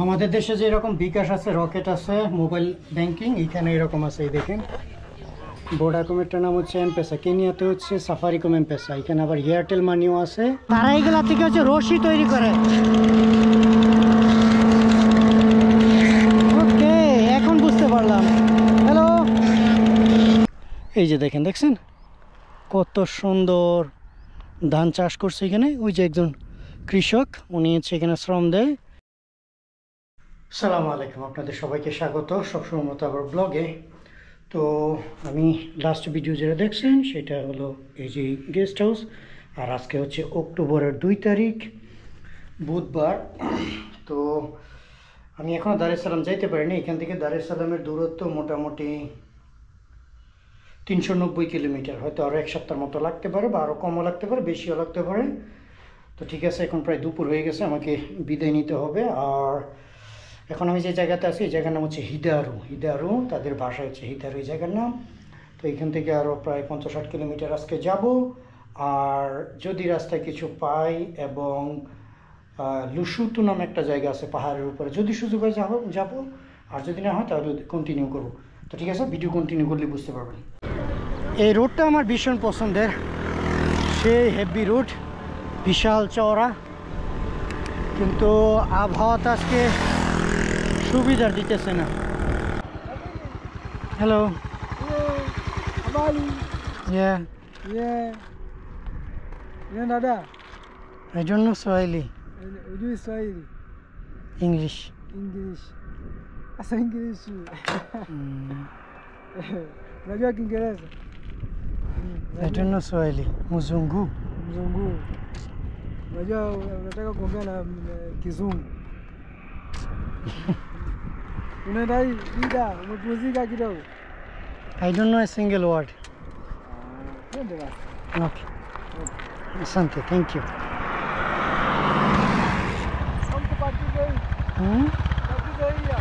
আমাদের দেশে যে এরকম বিকাশ আছে, রকেট আছে, মোবাইল ব্যাংকিং এখানে এরকম আছে। এই দেখেন ভোডাকমেরটার নাম হচ্ছে এমপেসা, কেনিয়াতে হচ্ছে সাফারিকম এমপেসা, এখানে আবার এয়ারটেল মানিও আছে। তারা এইগুলা থেকে হচ্ছে রশি তৈরি করে। ওকে, এখন বুঝতে পারলাম। হ্যালো, এই যে দেখছেন কত সুন্দর ধান চাষ করছে এখানে। ওই যে একজন কৃষক, উনি হচ্ছে এখানে শ্রম দেয়। সালামু আলাইকুম, আপনাদের সবাইকে স্বাগত সবসময় মতো আবার ব্লগে। তো আমি লাস্ট ভিডিও যেটা দেখছেন সেটা হলো এই যে গেস্ট হাউস। আর আজকে হচ্ছে অক্টোবরের 2 তারিখ বুধবার। তো আমি এখনও দার এস সালাম যাইতে পারিনি। এখান থেকে দার এস সালামের দূরত্ব মোটামুটি 390 কিলোমিটার, হয়তো আরও এক সপ্তাহের মতো লাগতে পারে, বা আরও কমও লাগতে পারে, বেশিও লাগতে পারে। তো ঠিক আছে, এখন প্রায় দুপুর হয়ে গেছে, আমাকে বিদায় নিতে হবে। আর এখন আমি যে জায়গাতে আছি এই জায়গার নাম হচ্ছে হিদারু, তাদের ভাষা হচ্ছে হিদারু এই জায়গার নাম। তো এখান থেকে আরও প্রায় 50-60 কিলোমিটার আজকে যাব। আর যদি রাস্তায় কিছু পাই, এবং লুসুতু নামে একটা জায়গা আছে পাহাড়ের উপরে, যদি সুযোগ হয় যাবো, আর যদি না হয় তাহলে কন্টিনিউ করবো। তো ঠিক আছে, ভিডিও কন্টিনিউ করলে বুঝতে পারবেন। এই রোডটা আমার ভীষণ পছন্দের, সেই হেভি রোড, বিশাল চওড়া, কিন্তু আবহাওয়াটা আজকে সুবিধার দিতেছে না। Hello, Nada. I don't know Swahili. Do Swahili. English. Asa English. Unajua Kiingereza? I don't know Swahili. Mzungu. Unajua unataka kuongea na Kizungu. Unaenda ida, umepumzika kidogo? I don't know a single word. Twende basi. Okay. Asante, thank you. हमको party गई. Party गई या?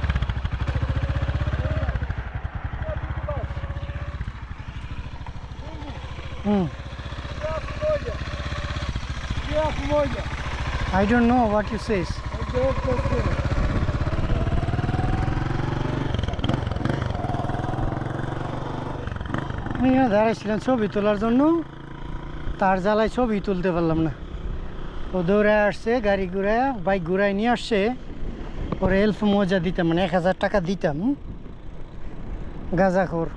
I don't know what you says. আমি এখানে দাঁড়াইছিলাম ছবি তোলার জন্য, তার জ্বালায় ছবি তুলতে পারলাম না। ও দৌড়ায় আসছে, গাড়ি ঘুরায়, বাইক ঘুরায় নিয়ে আসছে। ওর হেল্প মজা দিতাম, মানে 1000 টাকা দিতাম, গাঁজাখোর।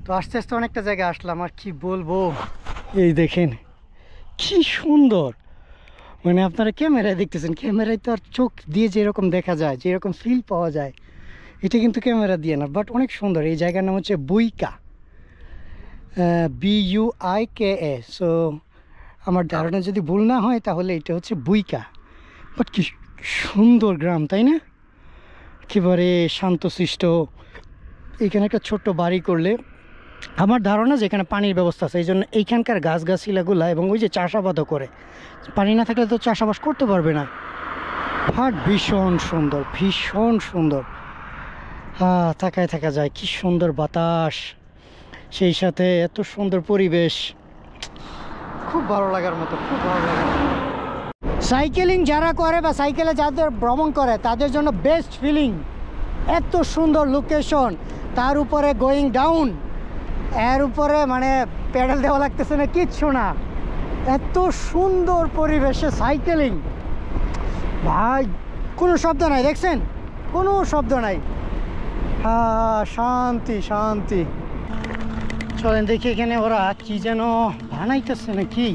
তো আস্তে আস্তে অনেকটা জায়গায় আসলাম, আর কি বলবো। এই দেখেন কি সুন্দর, মানে আপনারা ক্যামেরায় দেখতেছেন, ক্যামেরায় তো আর চোখ দিয়ে যেরকম দেখা যায়, যেরকম ফিল পাওয়া যায়, এটা কিন্তু ক্যামেরা দিয়ে না, বাট অনেক সুন্দর। এই জায়গার নাম হচ্ছে বুইকা, BUIKA। সো আমার ধারণা যদি ভুল না হয় তাহলে এটা হচ্ছে বুইকা। বাট কি সুন্দর গ্রাম, তাই না? একেবারে শান্তশিষ্ট। এইখানে একটা ছোট্ট বাড়ি করলে, আমার ধারণা যে এখানে পানির ব্যবস্থা আছে, এই জন্য এইখানকার গাছগাছিলাগুলা, এবং ওই যে চাষাবাদও করে, পানি না থাকলে তো চাষাবাদ করতে পারবে না। হাট ভীষণ সুন্দর, ভীষণ সুন্দর। তাকায় থাকা যায়, কি সুন্দর বাতাস, সেই সাথে এত সুন্দর পরিবেশ, খুব ভালো লাগার মতো, খুব ভালো লাগার মতো। সাইকেলিং যারা করে বা সাইকেলে যাদের ভ্রমণ করে তাদের জন্য বেস্ট ফিলিং। এত সুন্দর লোকেশন, তার উপরে গোয়িং ডাউন, এর উপরে মানে প্যাডেল দেওয়া লাগতেছে না, কিচ্ছু না, এত সুন্দর পরিবেশে সাইকেলিং। ভাই কোনো শব্দ নাই, দেখছেন, কোনো শব্দ নাই। শান্তি শান্তি। চলেন দেখি এখানে ওরা কি যেন বানাইতেছে না কি।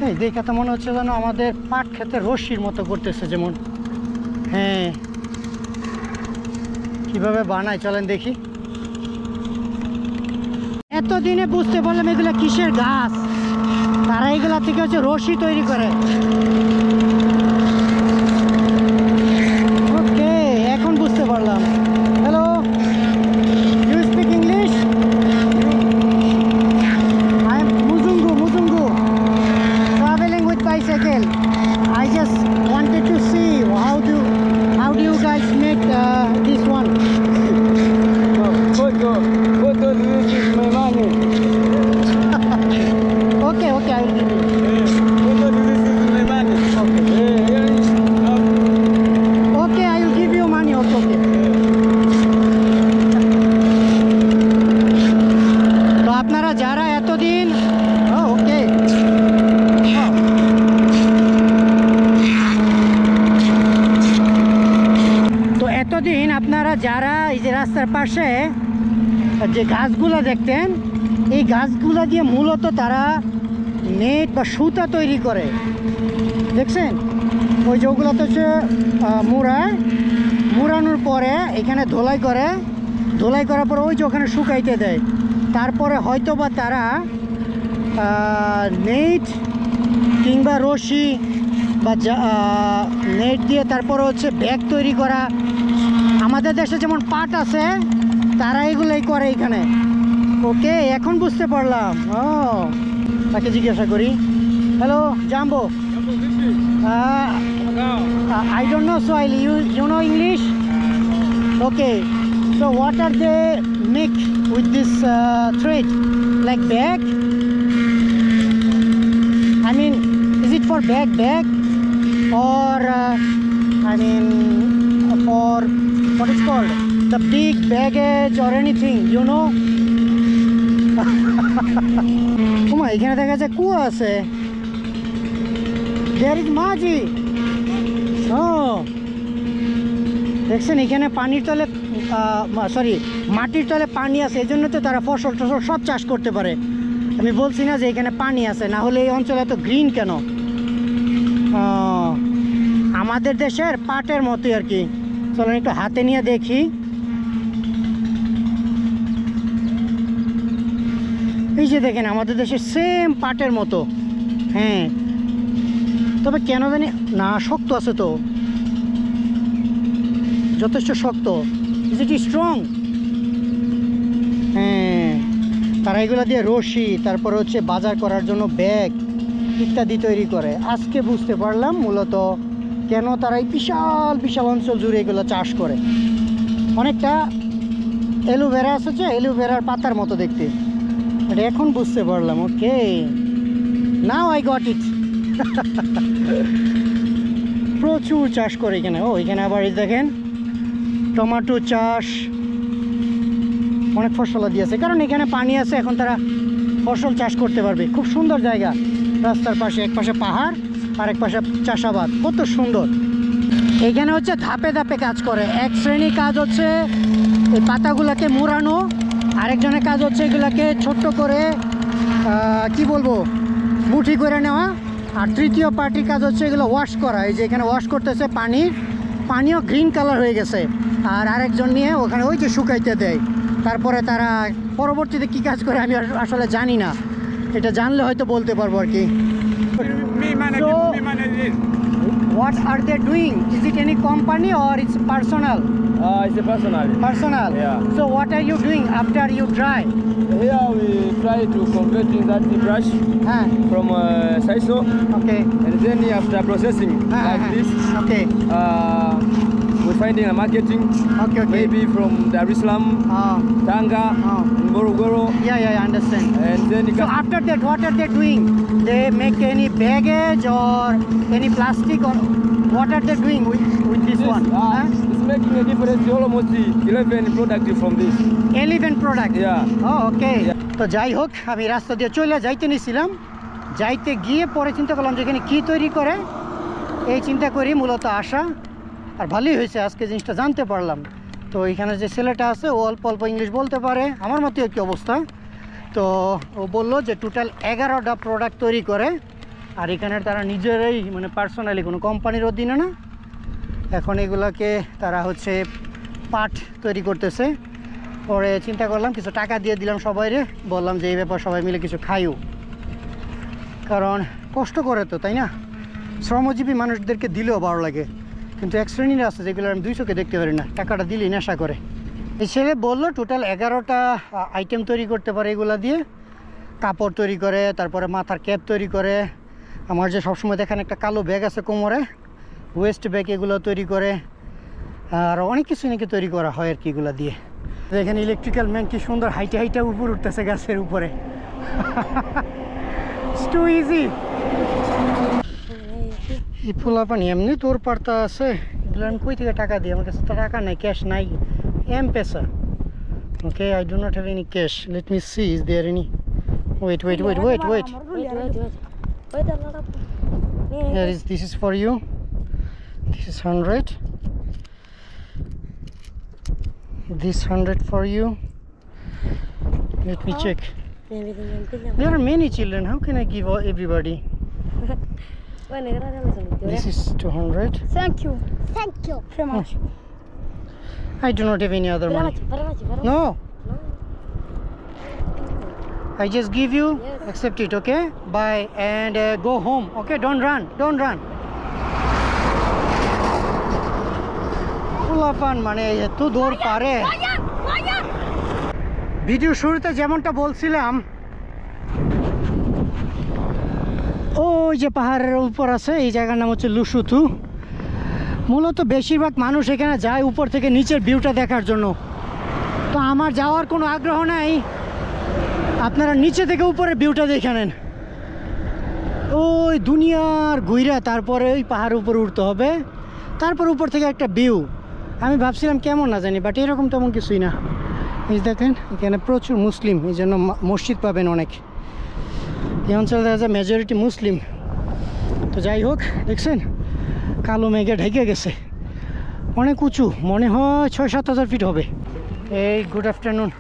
এই দেখে তো মনে হচ্ছে যেন আমাদের পাট খেতে রশির মতো করতেছে, যেমন। হ্যাঁ, কিভাবে বানায় চলেন দেখি। এতদিনে বুঝতে পারলাম এগুলা কিসের গাছ, তারা এগুলা থেকে হচ্ছে রশি তৈরি করে। ওকে, এখন বুঝতে পারলাম। Hello, you speak English? I am mzungu, travelling with bicycle. I just wanted to see how do you guys make this one? Photo, this is my money. Okay, I will give you. Photo, this is my money. Okay. আপনারা যারা এই যে রাস্তার পাশে যে গাছগুলো দেখতেন, এই গাছগুলো দিয়ে মূলত তারা নেট বা সুতা তৈরি করে, দেখছেন? ওই যে ওগুলো তো হচ্ছে মুড়ানোর পরে এখানে ধোলাই করার পরে ওই যে ওখানে শুকাইতে দেয়। তারপরে হয়তো বা তারা নেট কিংবা রশি বা নেট দিয়ে তারপরে হচ্ছে ব্যাগ তৈরি করা। আমাদের দেশে যেমন পাট আছে, তারা এগুলোই করে এখানে। ওকে, এখন বুঝতে পারলাম। ও, তাকে জিজ্ঞাসা করি। Hello jumbo, I don't know Swahili. You know English? Okay. So what are they make with this thread? Like bag? I mean, is it for bag or I mean for what is called the big baggage or anything? You know? Kuma, এখানে দেখা যায় কুয়া আছে। There is মাঝি। দেখছেন এখানে পানির তলে মাটির তলে পানি আছে, এই জন্য তো তারা ফসল টসল সব চাষ করতে পারে। আমি বলছি না যে এখানে পানি আছে, না হলে এই অঞ্চলে এত গ্রিন কেন? আমাদের দেশের পাটের মতোই আর কি। চলেন একটু হাতে নিয়ে দেখি। এই যে দেখেন আমাদের দেশের সেম পাটের মতো। হ্যাঁ, তবে কেন জানি না, শক্ত আছে তো, যথেষ্ট শক্ত। Is it strong? হ্যাঁ, তারা এগুলো দিয়ে রশি, তারপরে হচ্ছে বাজার করার জন্য ব্যাগ ইত্যাদি তৈরি করে। আজকে বুঝতে পারলাম মূলত কেন তারা এই বিশাল বিশাল অঞ্চল জুড়ে এগুলো চাষ করে। অনেকটা অ্যালোভেরা আছে, অ্যালোভেরার পাতার মতো দেখতে, এটা এখন বুঝতে পারলাম। ওকে, নাও আই গট ইট। প্রচুর চাষ করে এখানে। ও, এখানে আবার এই দেখেন টমেটো চাষ, অনেক ফসল দিয়েছে, কারণ এখানে পানি আছে। এখন তারা ফসল চাষ করতে পারবে। খুব সুন্দর জায়গা, রাস্তার পাশে, এক পাশে পাহাড় আর এক পাশে চাষাবাদ, কত সুন্দর। এখানে হচ্ছে ধাপে ধাপে কাজ করে। এক শ্রেণীর কাজ হচ্ছে এই পাতাগুলোকে মুড়ানো, আরেকজনের কাজ হচ্ছে এগুলাকে ছোট্ট করে কি বলবো মুঠি করে নেওয়া, আর তৃতীয় পার্টির কাজ হচ্ছে এগুলো ওয়াশ করা। এই যে এখানে ওয়াশ করতেছে, পানিও গ্রিন কালার হয়ে গেছে, আর আরেকজন নিয়ে ওখানে ওই যে শুকাইতে দেয়। তারপরে তারা পরবর্তীতে কি কাজ করে আমি আসলে জানি না, এটা জানলে হয়তো বলতে পারবো আর কি। What are they doing? Is it any company or it's personal? It's a personal. Personal? Yeah. So what are you doing after you dry? Here we try to convert that brush from sisal. Okay. And then after processing like this, okay. We're finding a marketing. Okay. Maybe from Dar es Salaam, Tanga, Morogoro. Yeah, I understand. And then so after that, what are they doing? They make any baggage or any plastic, or what are they doing with this one? It's making a difference. Almost 11 products from this. 11 products? Yeah. Oh, okay. তো যাই হোক, আমি রাস্তা দিয়ে চলে যাইতে নিছিলাম, যাইতে গিয়ে পরে চিন্তা করলাম যে এখানে কী তৈরি করে, এই চিন্তা করি মূলত আসা। আর ভালোই হয়েছে, আজকে জিনিসটা জানতে পারলাম। তো এখানে যে ছেলেটা আছে ও অল্প অল্প ইংলিশ বলতে পারে, আমার মতো একই অবস্থা। তো ও বললো যে টোটাল 11টা প্রোডাক্ট তৈরি করে, আর এখানে তারা নিজেরাই মানে পার্সোনালি, কোনো কোম্পানির অধীনে না। এখন এগুলোকে তারা হচ্ছে পাট তৈরি করতেছে। পরে চিন্তা করলাম কিছু টাকা দিয়ে দিলাম সবাইরে, বললাম যে এই ব্যাপার সবাই মিলে কিছু খাইও, কারণ কষ্ট করে তো, তাই না? শ্রমজীবী মানুষদেরকে দিলেও ভালো লাগে, কিন্তু এক শ্রেণীর আছে যেগুলো আমি 200কে দেখতে পারি না, টাকাটা দিলেই নেশা করে। এই ছেলে বললো টোটাল 11টা আইটেম তৈরি করতে পারে এগুলা দিয়ে। কাপড় তৈরি করে, তারপরে মাথার ক্যাপ তৈরি করে, আমার যে সবসময় দেখেন একটা কালো ব্যাগ আছে কোমরে, ওয়েস্ট ব্যাগ, এগুলো তৈরি করে, আর অনেক কিছু নাকি তৈরি করা হয় আর কি এগুলো দিয়ে। এখানে ইলেকট্রিক্যাল ম্যান কি সুন্দর হাইটে উপর উঠতেছে গাছের উপরে। It's too easy. এই পোলা পানি এমনি তোর পারতা আছে, এগুলো আমি কই থেকে টাকা দিই? আমার কাছে তো টাকা নাই, ক্যাশ নাই, M-Pesa. Okay, I do not have any cash. Let me see, is there any? Wait. Here is, this is for you. This is 100. This 100 for you. Let me check. There are many children. How can I give everybody? This is 200. Thank you very much. I do not have any other money. No. I just give you, accept it, okay? Bye, and go home, okay? Don't run. পোলাপান মানে এত দৌড় পারে। Video শুরুতে যেমনটা বলছিলাম, ওই যে পাহাড়ের উপর আছে, এই জায়গার নাম হচ্ছে লুসুথু। মূলত বেশিরভাগ মানুষ এখানে যায় উপর থেকে নিচের ভিউটা দেখার জন্য। তো আমার যাওয়ার কোনো আগ্রহ নাই, আপনারা নিচে থেকে উপরে ভিউটা দেখে নেন। ওই দুনিয়ার ঘুইরা তারপরে ওই পাহাড়ের উপরে উঠতে হবে, তারপর উপর থেকে একটা ভিউ। আমি ভাবছিলাম কেমন না জানি, বাট এরকম তেমন কিছুই না। এই দেখেন এখানে প্রচুর মুসলিম, এই জন্য মসজিদ পাবেন অনেক। এই অঞ্চলে দেখা যায় মেজরিটি মুসলিম। তো যাই হোক, দেখছেন কালো মেঘে ঢেকে গেছে, অনেক উঁচু, মনে হয় 6-7 হাজার ফিট হবে। এই good afternoon.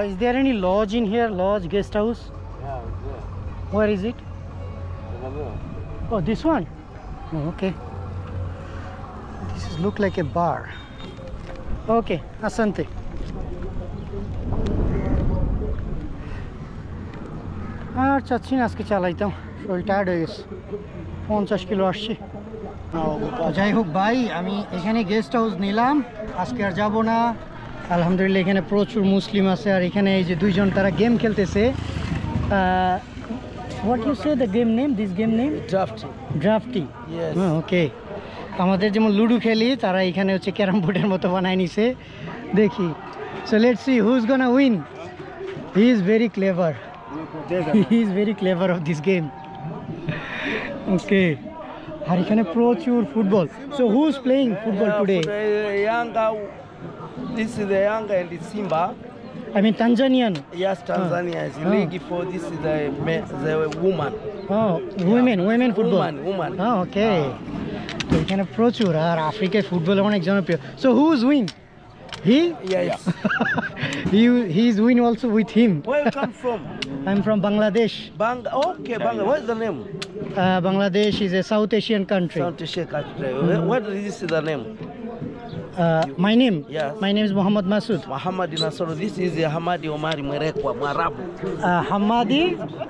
Is there any lodge in here? Lodge, guest house? Where is it? Oh, this one? Oh, okay. This is look like a bar. Okay, asante. আর চাচ্ছি না আজকে চালাইতাম, শরীর টায়ার্ড হয়ে গেছে, 50 কিলো আসছে। যাই হোক ভাই, আমি এখানে গেস্ট হাউস নিলাম, আজকে আর যাবো না। আলহামদুলিল্লাহ এখানে প্রচুর মুসলিম আছে। আর এখানে এই যে দুইজন তারা গেম খেলতেছে। What you say the game name, this game name? ড্রাফটি। ওকে, আমাদের যেমন লুডো খেলি, তারা এখানে হচ্ছে ক্যারাম বোর্ডের মতো বানায় নিছে। দেখি, so let's see who is gonna win. He is very clever, he is very clever of this game. Okay, আর এখানে প্রচুর football. So who is playing football today? This is the Yanga and the Simba. I mean Tanzanian. Yes, Tanzania is league for this is the woman. Oh, women football. Woman. Oh, okay. তো এখানে প্রচুর, আর আফ্রিকায় football অনেক জনপ্রিয়। So who is win? He? Yes. He is win also with him. Where you come from? I'm from Bangladesh. Okay, Bangladesh. What's the name? Bangladesh is a South Asian country. South Asian country. What is the name? My name? Yes. My name is Muhammad Masood. Muhammad Nasoro. This is Hamadi Omari Mwerekwa Mwarabu. Hamadi?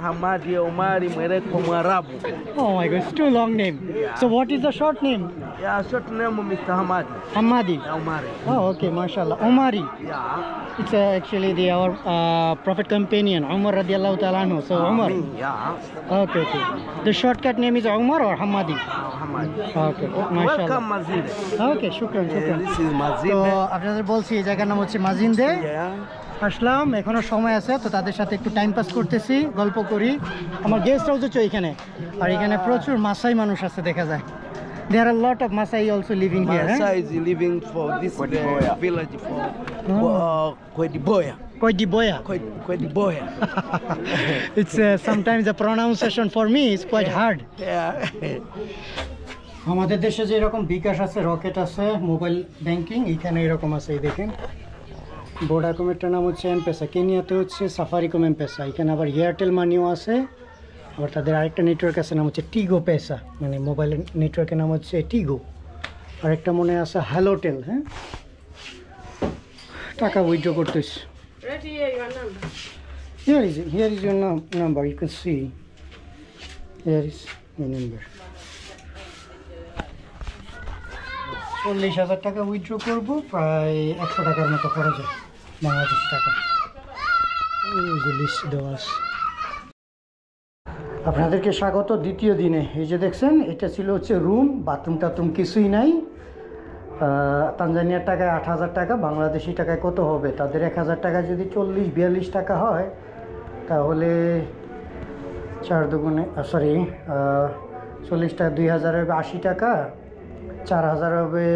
Hamadi Omari Mwerekwa Mwarabu. Oh my God, it's too long name. Yeah. So what is the short name? Yeah, short name of Mr. Hamadi. Hamadi. Omari. Oh, okay, mashallah. Omari. Yeah. It's actually our Prophet companion, Umar radiallahu ta'ala anhu. So Umar. Yeah. Okay. The shortcut name is Umar or Hamadi? Hamadi. Okay, mashallah. Welcome, Mazinde. Okay, shukran. This is তো Mazinde. আপনাদের বলছি এই জায়গার নাম হচ্ছে মাজিন্দে। Yeah. আসলাম, এখনো সময় আছে, তো তাদের সাথে একটু টাইম পাস করতেছি, গল্প করি। আমার গেস্ট হাউস হচ্ছে এখানে, আর এখানে প্রচুর মাসাই মানুষ আছে দেখা যায়। There are a lot of Masai also living here. Masai is living for this village for Kwediboya. Koidiboya. Kwediboya. It's sometimes the pronunciation for me is quite hard. Yeah. আমাদের দেশে যে এরকম বিকাশ আছে, রকেট আছে, মোবাইল ব্যাংকিং, এখানে এরকম আছে। এই দেখেন ভোডাকমেরটার নাম হচ্ছে এমপেসা, কেনিয়াতে হচ্ছে সাফারিকম এমপেসা। এখানে আবার এয়ারটেল মানিও আছে। আবার তাদের আরেকটা নেটওয়ার্ক আছে, নাম হচ্ছে টিগো পেসা, মানে মোবাইলের নেটওয়ার্কের নাম হচ্ছে টিগো। আরেকটা মনে আছে হ্যালোটেল। হ্যাঁ, টাকা উইথড্র করতেছি। Here is your number. You can see. Here is your number. 40,000 টাকা উইথড্র করবো, প্রায় 100 টাকার মতো খরচ হয় বাংলাদেশি টাকা। এই যে লিস্ট দেওয়া আছে। আপনাদেরকে স্বাগত দ্বিতীয় দিনে। এই যে দেখছেন, এটা ছিল হচ্ছে রুম, বাথরুম টাথরুম কিছুই নাই। তানজানিয়ার টাকায় 8,000 টাকা, বাংলাদেশি টাকায় কত হবে? তাদের 1,000 টাকা যদি 40-42 টাকা হয়, তাহলে 4 দুগুণে 40 টাকা 2,000 হবে 80 টাকা, 4,000 হবে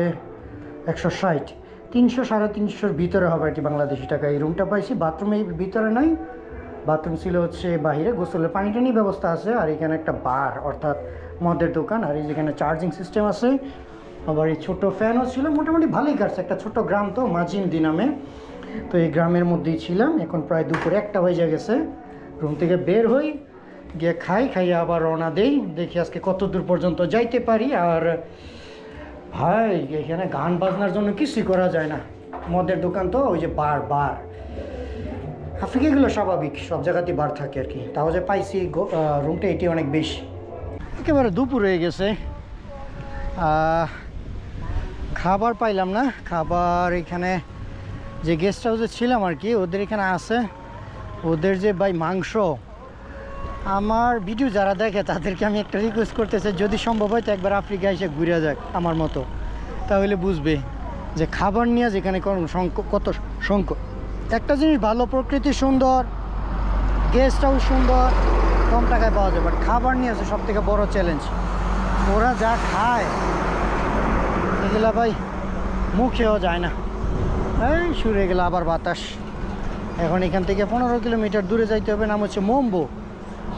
160, 300-350 ভিতরে হবে আর কি বাংলাদেশি টাকা। এই রুমটা পাইছি, বাথরুম এই ভিতরে নাই, বাথরুম ছিল হচ্ছে বাহিরে, গোসলের পানি টানি ব্যবস্থা আছে। আর এখানে একটা বার অর্থাৎ মদের দোকান, আর এই যেখানে চার্জিং সিস্টেম আছে, আবার এই ছোটো ফ্যানও ছিল, মোটামুটি ভালোই কাটছে। একটা ছোট গ্রাম তো, মাজিন্দি নামে। তো এই গ্রামের মধ্যেই ছিলাম। এখন প্রায় দুপুর 1টা হয়ে গেছে। রুম থেকে বের হই, গিয়ে খাইয়ে আবার রওনা দেই। দেখি আজকে কত দূর পর্যন্ত যাইতে পারি। আর ভাই এখানে গান বাজনার জন্য কিছুই করা যায় না, মদের দোকান তো, ওই যে বার আফ্রিকা এগুলো স্বাভাবিক, সব জায়গাতেই বার থাকে আর কি। তাও যে পাইছি রুমটা এটি অনেক বেশি। একেবারে দুপুর হয়ে গেছে, খাবার পাইলাম না। খাবার এখানে যে গেস্ট হাউসে ছিলাম আর কি, ওদের এখানে আছে। ওদের যে ভাই মাংস, আমার ভিডিও যারা দেখে তাদেরকে আমি একটা রিকোয়েস্ট করতে চাই, যদি সম্ভব হয় তো একবার আফ্রিকা এসে ঘুরে যাক আমার মতো, তাহলে বুঝবে যে খাবার নিয়ে যেখানে কত সংকট। একটা জিনিস ভালো, প্রকৃতি সুন্দর, গেস্ট হাউস সুন্দর, কম টাকায় পাওয়া যায়, বাট খাবার নিয়ে আছে সব থেকে বড় চ্যালেঞ্জ। ওরা যা খায় এগুলা ভাই মুখেও যায় না। এই শুরু হয়ে গেল আবার বাতাস। এখন এখান থেকে 15 কিলোমিটার দূরে যাইতে হবে, নাম হচ্ছে মোম্বো।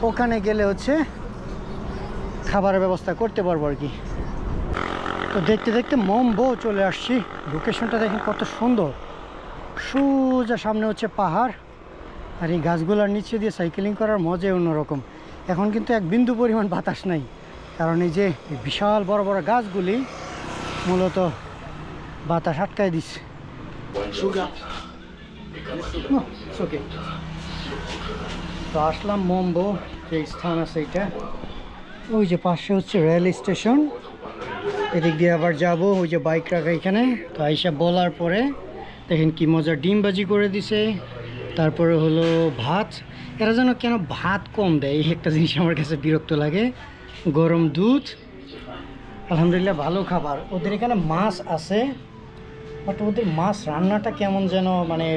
ওখানে গেলে হচ্ছে খাবারের ব্যবস্থা করতে পারবো আর কি। তো দেখতে দেখতে মোম্বো চলে আসছি। লোকেশনটা দেখেন কত সুন্দর, সোজা সামনে হচ্ছে পাহাড়, আর এই গাছগুলোর নিচে দিয়ে সাইকেলিং করার মজাই অন্যরকম। এখন কিন্তু এক বিন্দু পরিমাণ বাতাস নাই, কারণ এই যে বিশাল বড় বড় গাছগুলি মূলত বাতাস আটকায় দিচ্ছে। ওকে, তো আসলাম মোম্বো যে স্থান আছে এটা, ওই যে পাশে হচ্ছে রেল স্টেশন। এদিক দিয়ে আবার যাব, ওই যে বাইক রাখা এখানে। তো আইসা বলার পরে দেখেন কি মজা, ডিম ভাজি করে দিছে। তারপরে হলো ভাত, এরা যেন কেন ভাত কম দেয়, এই একটা জিনিস আমার কাছে বিরক্ত লাগে। গরম দুধ, আলহামদুলিল্লাহ ভালো খাবার। ওদের এখানে মাছ আছে, বাট ওদের মাছ রান্নাটা কেমন যেন, মানে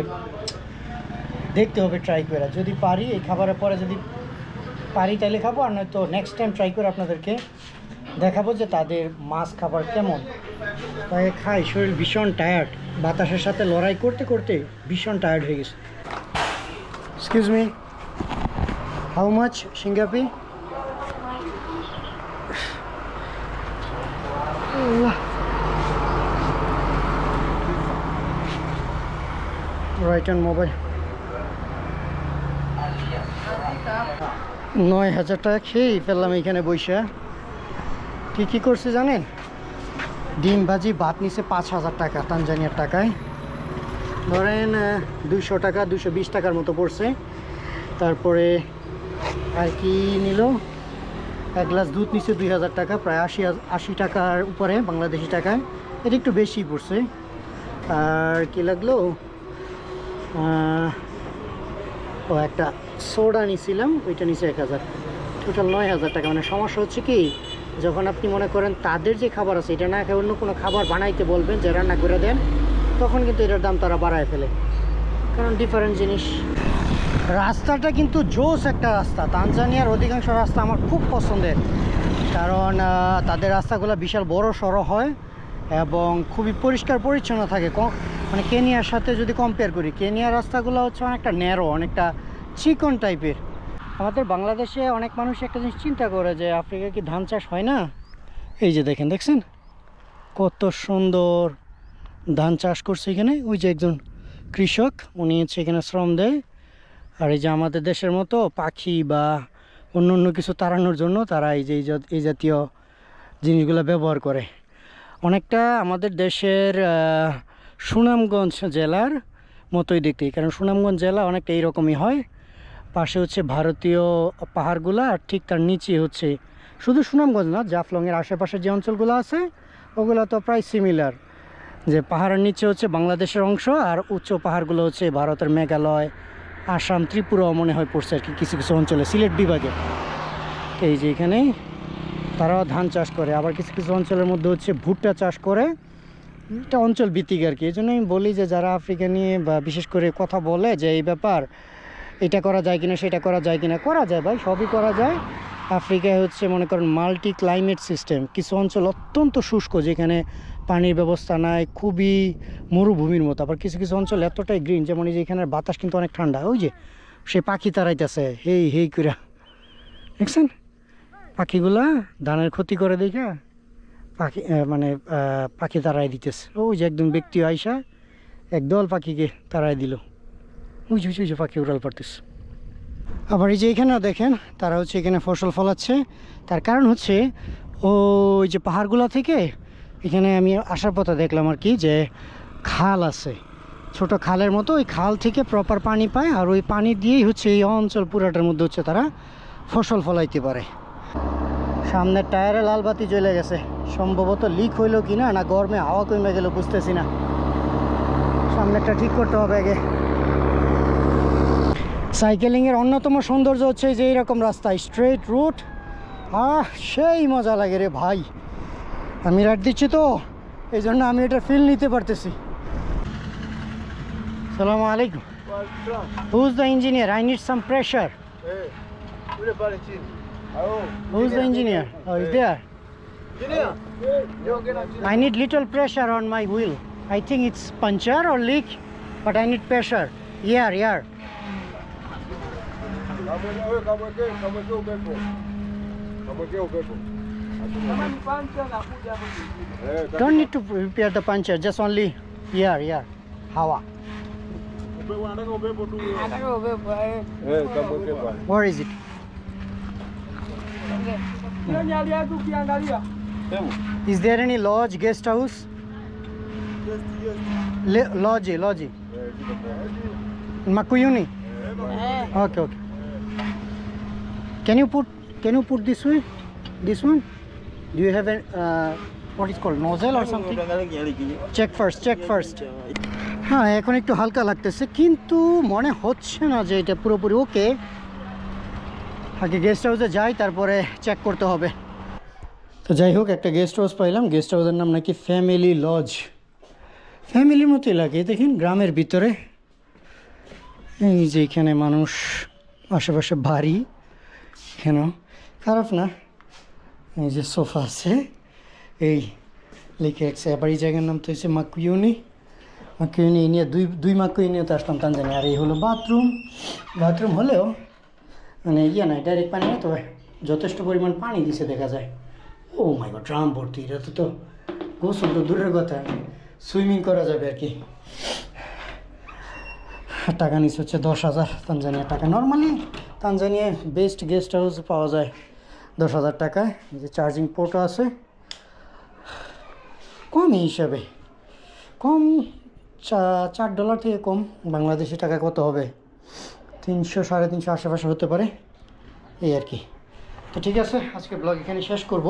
দেখতে হবে ট্রাই করে। যদি পারি এই খাবারের পরে যদি পারি তাহলে খাবো, আর নয়তো নেক্সট টাইম ট্রাই করে আপনাদেরকে দেখাবো যে তাদের মাছ খাবার কেমন। তাই খাই, শরীর ভীষণ টায়ার্ড, বাতাসের সাথে লড়াই করতে করতে ভীষণ টায়ার্ড হয়ে গেছে। এক্সকিউজ মি, হাউ মাচ সিঙ্গাপি? Right on mobile. 9,000 টাকা খেয়েই ফেললাম এইখানে বৈশা। কী করছে জানেন? ডিম ভাজি ভাত নিচে 5,000 টাকা তানজানিয়ার টাকায়, ধরেন 200 টাকা 220 টাকার মতো পড়ছে। তারপরে আর কি নিল, এক গ্লাস দুধ নিচে 2,000 টাকা, প্রায় 80 টাকার উপরে বাংলাদেশি টাকায়। এটা একটু বেশি পড়ছে। আর কি লাগলো, ও একটা সোডা নিয়েছিলাম, ওইটা নিচে 1,000, টোটাল 9,000 টাকা। মানে সমস্যা হচ্ছে কি, যখন আপনি মনে করেন তাদের যে খাবার আছে এটা না খেয়ে অন্য কোনো খাবার বানাইতে বলবেন যে রান্না করে দেন, তখন কিন্তু এটার দাম তারা বাড়ায় ফেলে, কারণ ডিফারেন্ট জিনিস। রাস্তাটা কিন্তু জোস একটা রাস্তা। তানজানিয়ার অধিকাংশ রাস্তা আমার খুব পছন্দের, কারণ তাদের রাস্তাগুলো বিশাল বড় সড়ো হয় এবং খুবই পরিষ্কার পরিচ্ছন্ন থাকে। মানে কেনিয়ার সাথে যদি কম্পেয়ার করি, কেনিয়ার রাস্তাগুলো হচ্ছে অনেকটা ন্যারো, অনেকটা চিকন টাইপের। আমাদের বাংলাদেশে অনেক মানুষ একটা জিনিস চিন্তা করে যে আফ্রিকা কি ধান চাষ হয় না। এই যে দেখছেন কত সুন্দর ধান চাষ করছে এখানে। ওই যে একজন কৃষক, উনি হচ্ছে এখানে শ্রম দেয়। আর এই যে আমাদের দেশের মতো পাখি বা অন্য কিছু তাড়ানোর জন্য তারা এই জাতীয় জিনিসগুলো ব্যবহার করে। অনেকটা আমাদের দেশের সুনামগঞ্জ জেলার মতোই দেখতে, কারণ সুনামগঞ্জ জেলা অনেকটা এইরকমই হয়। পাশে হচ্ছে ভারতীয় পাহাড়গুলো, আর ঠিক তার নিচে হচ্ছে, শুধু সুনামগঞ্জ না, জাফলংয়ের আশেপাশে যে অঞ্চলগুলো আছে ওগুলো তো প্রায় সিমিলার, যে পাহাড়ের নিচে হচ্ছে বাংলাদেশের অংশ, আর উচ্চ পাহাড়গুলো হচ্ছে ভারতের মেঘালয়, আসাম, ত্রিপুরাও মনে হয় পড়ছে আর কি কিছু কিছু অঞ্চলে, সিলেট বিভাগে। এই যে এখানে তারাও ধান চাষ করে, আবার কিছু কিছু অঞ্চলের মধ্যে হচ্ছে ভুট্টা চাষ করে। এটা অঞ্চল ভিত্তিক আর কি। এই জন্য আমি বলি যে যারা আফ্রিকা নিয়ে বা বিশেষ করে কথা বলে যে এই ব্যাপার, এটা করা যায় কিনা সেটা করা যায় কিনা, করা যায় ভাই, সবই করা যায়। আফ্রিকায় হচ্ছে মনে করেন মাল্টি ক্লাইমেট সিস্টেম। কিছু অঞ্চল অত্যন্ত শুষ্ক, যেখানে পানির ব্যবস্থা নাই, খুবই মরুভূমির মতো। আবার কিছু কিছু অঞ্চল এতটাই গ্রিন, যেমন এই যে এখানের বাতাস কিন্তু অনেক ঠান্ডা। ওই যে সে পাখি তাড়াইতেছে হেই করে, দেখছেন পাখিগুলা ধানের ক্ষতি করে দেখা পাখি মানে পাখি তাড়াই দিতেছে। ওই যে একদম ব্যক্তি আইসা একদল পাখিকে তাড়াই দিল। ওই যে পাখি উড়াল পারতেছে। আবার এই যে এখানেও দেখেন তারা হচ্ছে এখানে ফসল ফলাচ্ছে। তার কারণ হচ্ছে ওই যে পাহাড়গুলো থেকে এখানে আমি আসার পথে দেখলাম আর কি যে খাল আছে, ছোট খালের মতো। ওই খাল থেকে প্রপার পানি পায়, আর ওই পানি দিয়েই হচ্ছে এই অঞ্চল পুরাটার মধ্যে হচ্ছে তারা ফসল ফলাইতে পারে। সামনের টায়ারে লাল বাতি জ্বলে গেছে, সম্ভবত লিক হইলো কি না, না গরমে হাওয়া কমে গেল বুঝতেছি না। সামনেরটা ঠিক করতে হবে আগে। সাইকেলিংয়ের অন্যতম সৌন্দর্য হচ্ছে যে এইরকম রাস্তা, স্ট্রেট রুট। সেই মজা লাগে রে ভাই। আমি রাইড দিচ্ছি তো, এই জন্য আমি এটা ফিল নিতে পারতেছি। সালামু আলাইকুম। Who's the engineer? I need some pressure. Who's the engineer? Oh, is there? I need little pressure on my wheel. I think it's puncture or leak, but I need pressure. Here. Don't need to repair the puncture, just only here. Hawa. Where is it? Is there any lodge, guest house? Lodge. Makuyuni. Okay. Can you put this way? This one? Do you have a what is called nozzle or something? Check first. হ্যাঁ, এখন একটু হালকা লাগতেছে, কিন্তু মনে হচ্ছে না যে এটা পুরোপুরি ওকে। আগে গেস্ট হাউসে যাই, তারপরে চেক করতে হবে। তো যাই হোক, একটা গেস্ট হাউস পাইলাম। গেস্ট হাউসের নাম নাকি ফ্যামিলি লজ। ফ্যামিলির মতোই লাগে, দেখেন গ্রামের ভিতরে। এই যে এখানে মানুষ, আশেপাশে বাড়ি, এখানেও খারাপ না। এই যে সোফা আছে, এই লিখে আছে। আবার এই জায়গার নাম তো হচ্ছে মাকুইউনি নিয়ে দুই মাকুইউনিও তো আসলাম তানজানিয়া। আর এই হলো বাথরুম হলেও মানে নাই, ডাইরেক্ট পানি না, তো যথেষ্ট পরিমাণ পানি দিছে দেখা যায়। ও মাই গড, ড্রাম ভর্তি। এটা তো গোসল তো দূরের কথা, সুইমিং করা যাবে আর কি। টাকা নিচ্ছে হচ্ছে 10,000 তানজানিয়া টাকা। নর্মালি তানজানিয়ায় বেস্ট গেস্ট হাউস পাওয়া যায় 10,000 টাকায়। যে চার্জিং পোর্টও আছে, কম এই হিসাবে, কম $4 থেকে কম। বাংলাদেশি টাকায় কত হবে? 300 350 আশেপাশে হতে পারে, এই আর কি। তো ঠিক আছে, আজকে ব্লগ এখানে শেষ করব।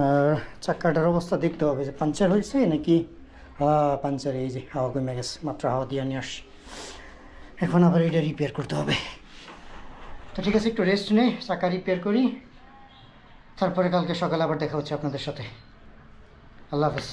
আর চাক্কাটার অবস্থা দেখতে হবে যে পাঞ্চার হয়েছে নাকি। পাঞ্চার, এই যে হাওয়া কমে গেছে, মাত্র হাওয়া দিয়ে নিয়ে আসি। এখন আবার এটা রিপেয়ার করতে হবে। তো ঠিক আছে, একটু রেস্ট নেই, চাকা রিপেয়ার করি, তারপরে কালকে সকালে আবার দেখা হচ্ছে আপনাদের সাথে। আল্লাহ হাফেজ।